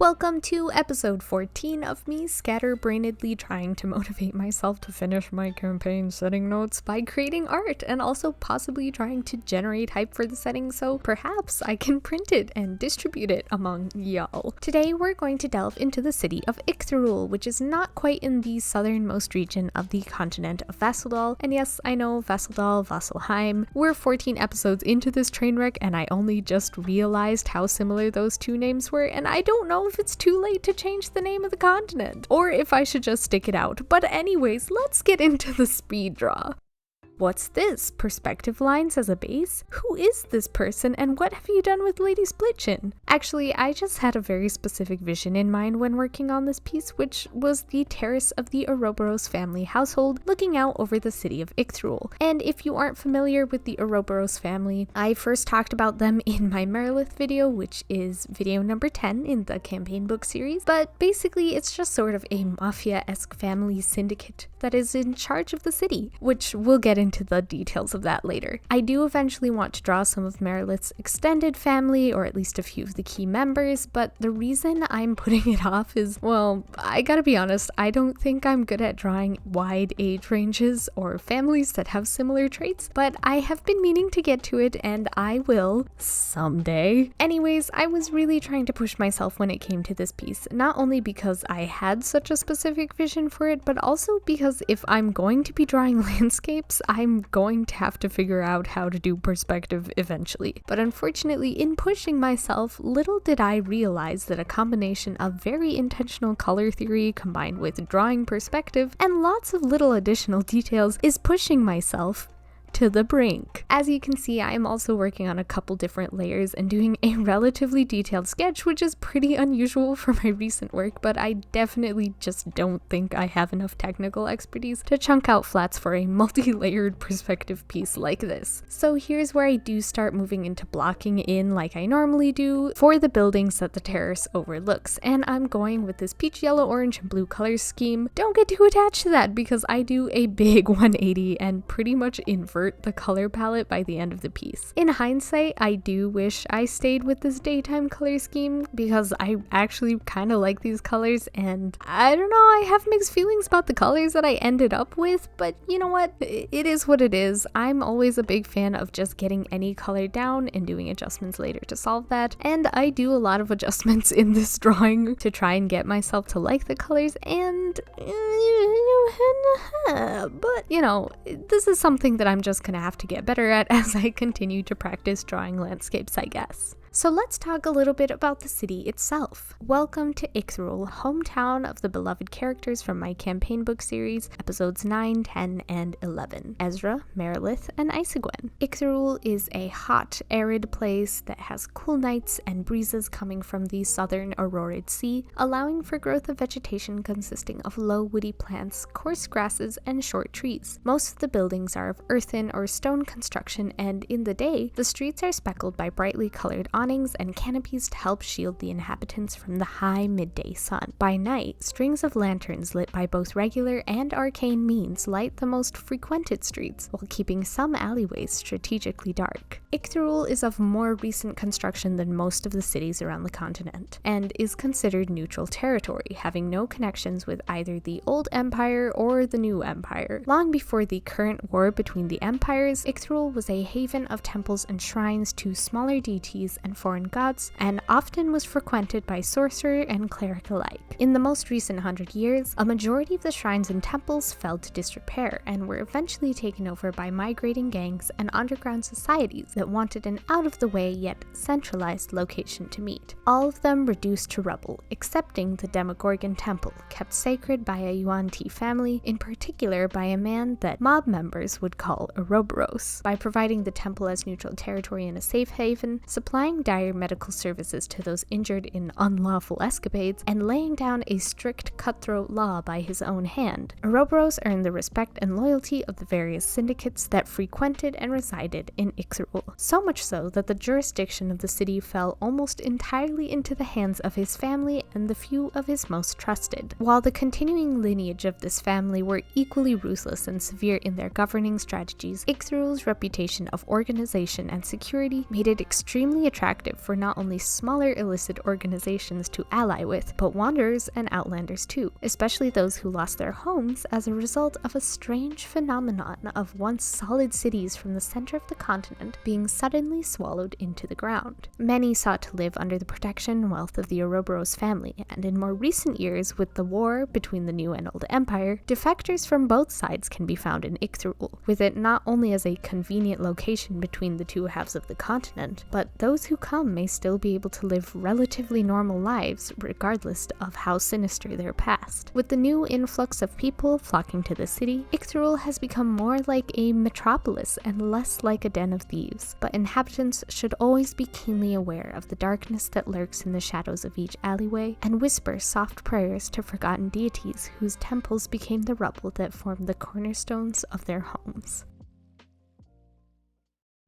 Welcome to episode 14 of me scatterbrainedly trying to motivate myself to finish my campaign setting notes by creating art and also possibly trying to generate hype for the setting so perhaps I can print it and distribute it among y'all. Today we're going to delve into the city of Ic'tharuul, which is not quite in the southernmost region of the continent of Vasseldal. And yes, I know Vasseldal, Vasselheim. We're 14 episodes into this train wreck and I only just realized how similar those two names were, and I don't know if it's too late to change the name of the continent, or if I should just stick it out. But anyways, let's get into the speed draw. What's this? Perspective lines as a base? Who is this person and what have you done with Lady Splitchin? Actually, I just had a very specific vision in mind when working on this piece, which was the terrace of the Ouroboros family household looking out over the city of Ic'tharuul. And if you aren't familiar with the Ouroboros family, I first talked about them in my Merilith video, which is video number 10 in the campaign book series, but basically it's just sort of a mafia-esque family syndicate that is in charge of the city, which we'll get into the details of that later. I do eventually want to draw some of Merilith's extended family, or at least a few of the key members, but the reason I'm putting it off is, well, I gotta be honest, I don't think I'm good at drawing wide age ranges or families that have similar traits, but I have been meaning to get to it and I will someday. Anyways, I was really trying to push myself when it came to this piece, not only because I had such a specific vision for it, but also because if I'm going to be drawing landscapes, I'm going to have to figure out how to do perspective eventually. But unfortunately, in pushing myself, little did I realize that a combination of very intentional color theory combined with drawing perspective and lots of little additional details is pushing myself to the brink. As you can see, I am also working on a couple different layers and doing a relatively detailed sketch, which is pretty unusual for my recent work, but I definitely just don't think I have enough technical expertise to chunk out flats for a multi-layered perspective piece like this. So here's where I do start moving into blocking in like I normally do for the buildings that the terrace overlooks, and I'm going with this peach, yellow, orange, and blue color scheme. Don't get too attached to that because I do a big 180 and pretty much invert the color palette by the end of the piece. In hindsight, I do wish I stayed with this daytime color scheme because I actually kind of like these colors, and I don't know, I have mixed feelings about the colors that I ended up with, but you know what? It is what it is. I'm always a big fan of just getting any color down and doing adjustments later to solve that, and I do a lot of adjustments in this drawing to try and get myself to like the colors, and but you know, this is something that I'm just gonna have to get better at as I continue to practice drawing landscapes, I guess. So let's talk a little bit about the city itself. Welcome to Ic'tharuul, hometown of the beloved characters from my campaign book series, episodes 9, 10, and 11, Ezra, Merilith, and Isegwen. Ic'tharuul is a hot, arid place that has cool nights and breezes coming from the southern Aurorid Sea, allowing for growth of vegetation consisting of low woody plants, coarse grasses, and short trees. Most of the buildings are of earthen or stone construction, and in the day, the streets are speckled by brightly colored awnings and canopies to help shield the inhabitants from the high midday sun. By night, strings of lanterns lit by both regular and arcane means light the most frequented streets, while keeping some alleyways strategically dark. Ic'tharuul is of more recent construction than most of the cities around the continent, and is considered neutral territory, having no connections with either the Old Empire or the New Empire. Long before the current war between the empires, Ic'tharuul was a haven of temples and shrines to smaller deities and foreign gods, and often was frequented by sorcerer and cleric alike. In the most recent 100 years, a majority of the shrines and temples fell to disrepair and were eventually taken over by migrating gangs and underground societies that wanted an out-of-the-way yet centralized location to meet. All of them reduced to rubble, excepting the Demogorgon Temple, kept sacred by a Yuan-Ti family, in particular by a man that mob members would call Ouroboros. By providing the temple as neutral territory and a safe haven, supplying dire medical services to those injured in unlawful escapades, and laying down a strict cutthroat law by his own hand, Ouroboros earned the respect and loyalty of the various syndicates that frequented and resided in Ic'tharuul, so much so that the jurisdiction of the city fell almost entirely into the hands of his family and the few of his most trusted. While the continuing lineage of this family were equally ruthless and severe in their governing strategies, Ic'tharuul's reputation of organization and security made it extremely attractive attractive for not only smaller illicit organizations to ally with, but wanderers and outlanders too, especially those who lost their homes as a result of a strange phenomenon of once solid cities from the center of the continent being suddenly swallowed into the ground. Many sought to live under the protection and wealth of the Ouroboros family, and in more recent years, with the war between the New and Old Empire, defectors from both sides can be found in Ic'tharuul, with it not only as a convenient location between the two halves of the continent, but those who come may still be able to live relatively normal lives regardless of how sinister their past. With the new influx of people flocking to the city, Ic'tharuul has become more like a metropolis and less like a den of thieves, but inhabitants should always be keenly aware of the darkness that lurks in the shadows of each alleyway and whisper soft prayers to forgotten deities whose temples became the rubble that formed the cornerstones of their homes.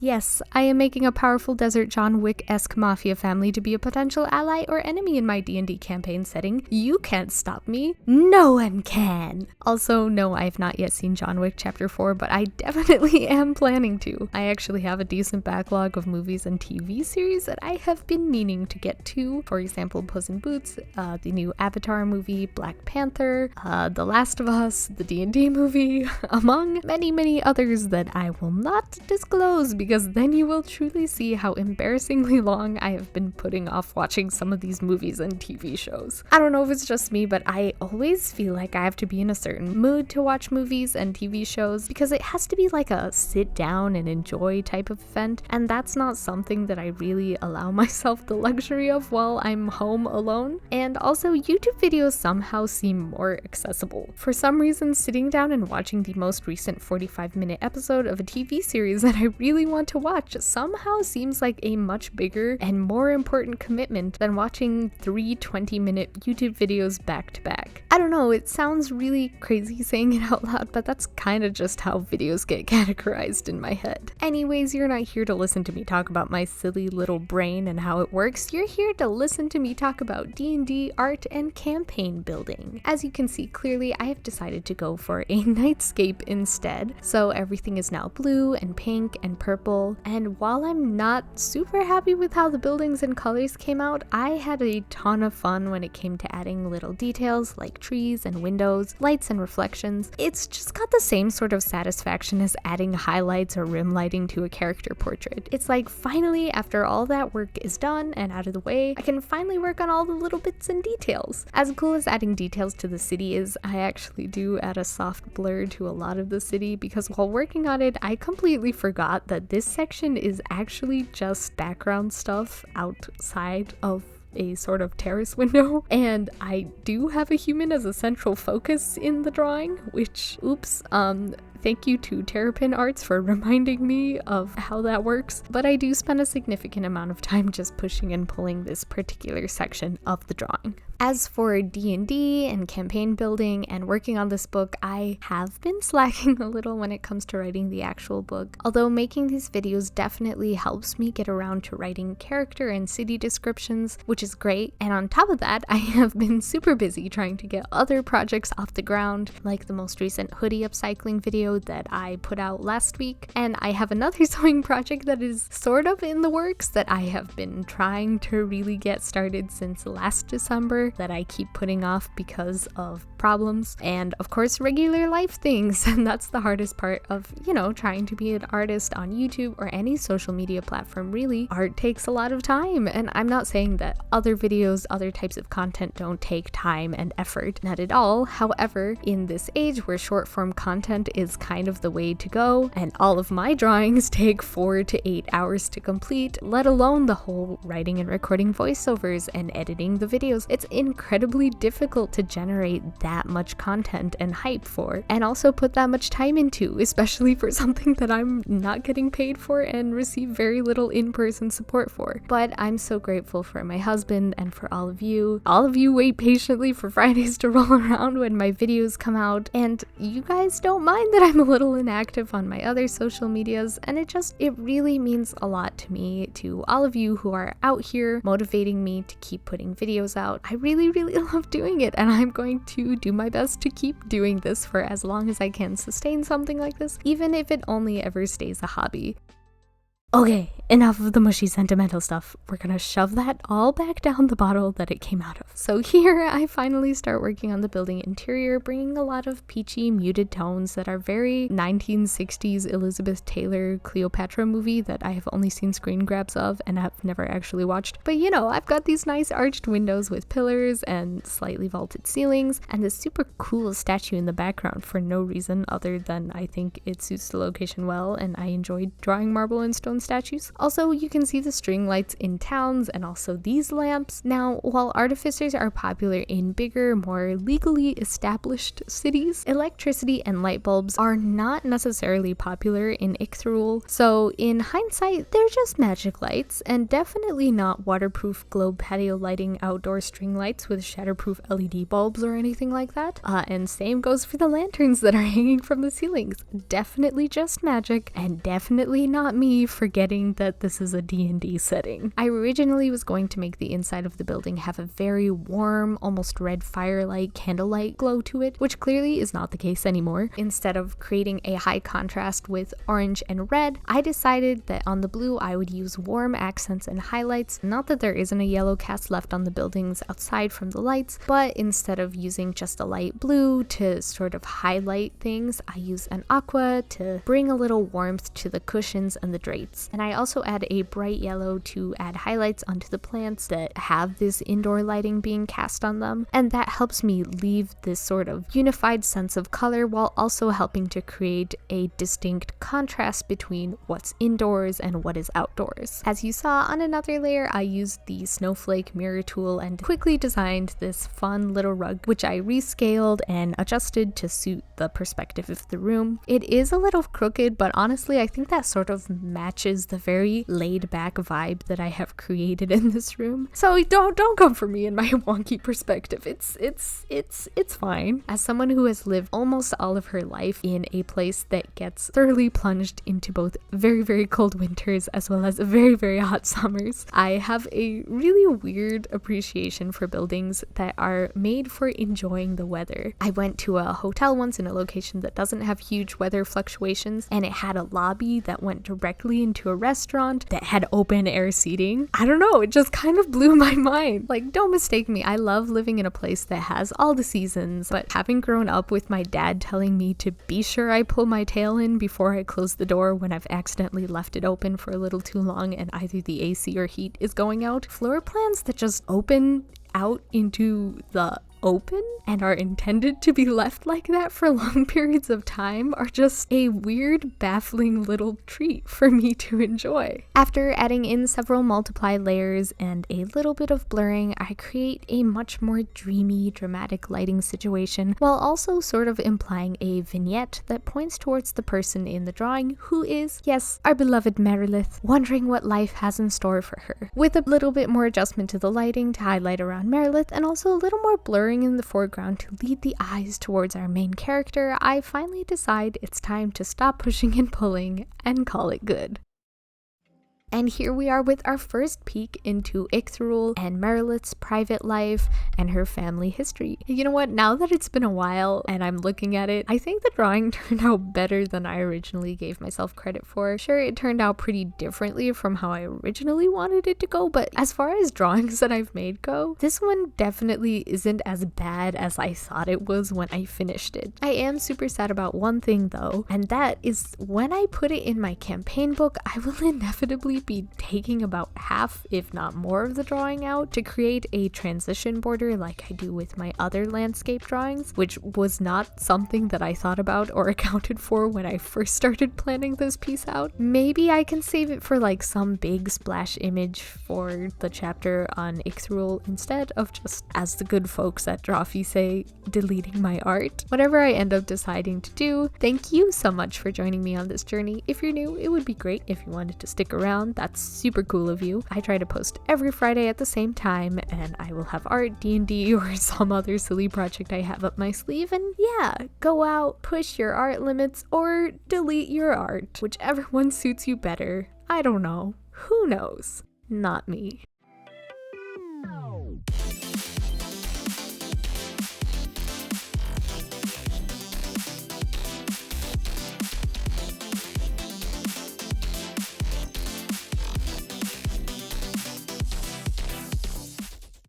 Yes, I am making a powerful desert John Wick-esque mafia family to be a potential ally or enemy in my D&D campaign setting. You can't stop me. No one can! Also, no, I have not yet seen John Wick Chapter 4, but I definitely am planning to. I actually have a decent backlog of movies and TV series that I have been meaning to get to. For example, Puss in Boots, the new Avatar movie, Black Panther, The Last of Us, the D&D movie, among many, many others that I will not disclose because then you will truly see how embarrassingly long I have been putting off watching some of these movies and TV shows. I don't know if it's just me, but I always feel like I have to be in a certain mood to watch movies and TV shows because it has to be like a sit down and enjoy type of event, and that's not something that I really allow myself the luxury of while I'm home alone. And also, YouTube videos somehow seem more accessible. For some reason, sitting down and watching the most recent 45-minute episode of a TV series that I really want to watch somehow seems like a much bigger and more important commitment than watching 3 20-minute YouTube videos back to back. I don't know, it sounds really crazy saying it out loud, but that's kind of just how videos get categorized in my head. Anyways, you're not here to listen to me talk about my silly little brain and how it works. You're here to listen to me talk about D&D, art, and campaign building. As you can see clearly, I have decided to go for a nightscape instead, so everything is now blue and pink and purple. And while I'm not super happy with how the buildings and colors came out, I had a ton of fun when it came to adding little details like trees and windows, lights and reflections. It's just got the same sort of satisfaction as adding highlights or rim lighting to a character portrait. It's like finally, after all that work is done and out of the way, I can finally work on all the little bits and details. As cool as adding details to the city is, I actually do add a soft blur to a lot of the city because while working on it, I completely forgot that this section is actually just background stuff outside of a sort of terrace window, and I do have a human as a central focus in the drawing, which, oops, thank you to Terrapin Arts for reminding me of how that works, but I do spend a significant amount of time just pushing and pulling this particular section of the drawing. As for D&D and campaign building and working on this book, I have been slacking a little when it comes to writing the actual book, although making these videos definitely helps me get around to writing character and city descriptions, which is great. And on top of that, I have been super busy trying to get other projects off the ground, like the most recent hoodie upcycling video that I put out last week, and I have another sewing project that is sort of in the works that I have been trying to really get started since last December that I keep putting off because of problems, and of course regular life things. And that's the hardest part of, you know, trying to be an artist on YouTube or any social media platform. Really, art takes a lot of time, and I'm not saying that other videos, other types of content don't take time and effort, not at all. However, in this age where short form content is kind of the way to go, and all of my drawings take 4 to 8 hours to complete, let alone the whole writing and recording voiceovers and editing the videos, it's incredibly difficult to generate that much content and hype for, and also put that much time into, especially for something that I'm not getting paid for and receive very little in-person support for. But I'm so grateful for my husband and for all of you. All of you wait patiently for Fridays to roll around when my videos come out, and you guys don't mind that I'm a little inactive on my other social medias, and it really means a lot to me, to all of you who are out here motivating me to keep putting videos out. I really love doing it, and I'm going to do my best to keep doing this for as long as I can sustain something like this, even if it only ever stays a hobby. Okay, enough of the mushy sentimental stuff. We're gonna shove that all back down the bottle that it came out of. So here I finally start working on the building interior, bringing a lot of peachy, muted tones that are very 1960s Elizabeth Taylor Cleopatra movie that I have only seen screen grabs of and have never actually watched. But you know, I've got these nice arched windows with pillars and slightly vaulted ceilings, and this super cool statue in the background for no reason other than I think it suits the location well, and I enjoyed drawing marble and stone statues. Also, you can see the string lights in towns and also these lamps. Now, while artificers are popular in bigger, more legally established cities, electricity and light bulbs are not necessarily popular in Ic'tharuul. So in hindsight, they're just magic lights, and definitely not waterproof globe patio lighting outdoor string lights with shatterproof LED bulbs or anything like that. And same goes for the lanterns that are hanging from the ceilings. Definitely just magic, and definitely not me forgetting that this is a D&D setting. I originally was going to make the inside of the building have a very warm, almost red firelight, candlelight glow to it, which clearly is not the case anymore. Instead of creating a high contrast with orange and red, I decided that on the blue I would use warm accents and highlights. Not that there isn't a yellow cast left on the buildings outside from the lights, but instead of using just a light blue to sort of highlight things, I use an aqua to bring a little warmth to the cushions and the drapes. And I also add a bright yellow to add highlights onto the plants that have this indoor lighting being cast on them, and that helps me leave this sort of unified sense of color while also helping to create a distinct contrast between what's indoors and what is outdoors. As you saw on another layer, I used the snowflake mirror tool and quickly designed this fun little rug, which I rescaled and adjusted to suit the perspective of the room. It is a little crooked, but honestly I think that sort of matches the very laid back vibe that I have created in this room. So don't come for me in my wonky perspective. It's fine. As someone who has lived almost all of her life in a place that gets thoroughly plunged into both very, very cold winters as well as very, very hot summers, I have a really weird appreciation for buildings that are made for enjoying the weather. I went to a hotel once in a location that doesn't have huge weather fluctuations, and it had a lobby that went directly into a restaurant that had open air seating. I don't know, it just kind of blew my mind. Like, don't mistake me, I love living in a place that has all the seasons, but having grown up with my dad telling me to be sure I pull my tail in before I close the door when I've accidentally left it open for a little too long and either the AC or heat is going out, floor plans that just open out into the open and are intended to be left like that for long periods of time are just a weird, baffling little treat for me to enjoy. After adding in several multiply layers and a little bit of blurring, I create a much more dreamy, dramatic lighting situation while also sort of implying a vignette that points towards the person in the drawing who is, yes, our beloved Merilith, wondering what life has in store for her. With a little bit more adjustment to the lighting to highlight around Merilith and also a little more blurring in the foreground to lead the eyes towards our main character, I finally decide it's time to stop pushing and pulling and call it good. And here we are with our first peek into Ic'tharuul and Merilith's private life and her family history. You know what, now that it's been a while and I'm looking at it, I think the drawing turned out better than I originally gave myself credit for. Sure, it turned out pretty differently from how I originally wanted it to go, but as far as drawings that I've made go, this one definitely isn't as bad as I thought it was when I finished it. I am super sad about one thing though, and that is when I put it in my campaign book, I will inevitably be taking about half, if not more, of the drawing out to create a transition border like I do with my other landscape drawings, which was not something that I thought about or accounted for when I first started planning this piece out. Maybe I can save it for like some big splash image for the chapter on Ic'tharuul instead of just, as the good folks at Drawfee say, deleting my art. Whatever I end up deciding to do, thank you so much for joining me on this journey. If you're new, it would be great if you wanted to stick around. That's super cool of you. I try to post every Friday at the same time, and I will have art, D&D, or some other silly project I have up my sleeve, and yeah, go out, push your art limits, or delete your art. Whichever one suits you better. I don't know. Who knows? Not me.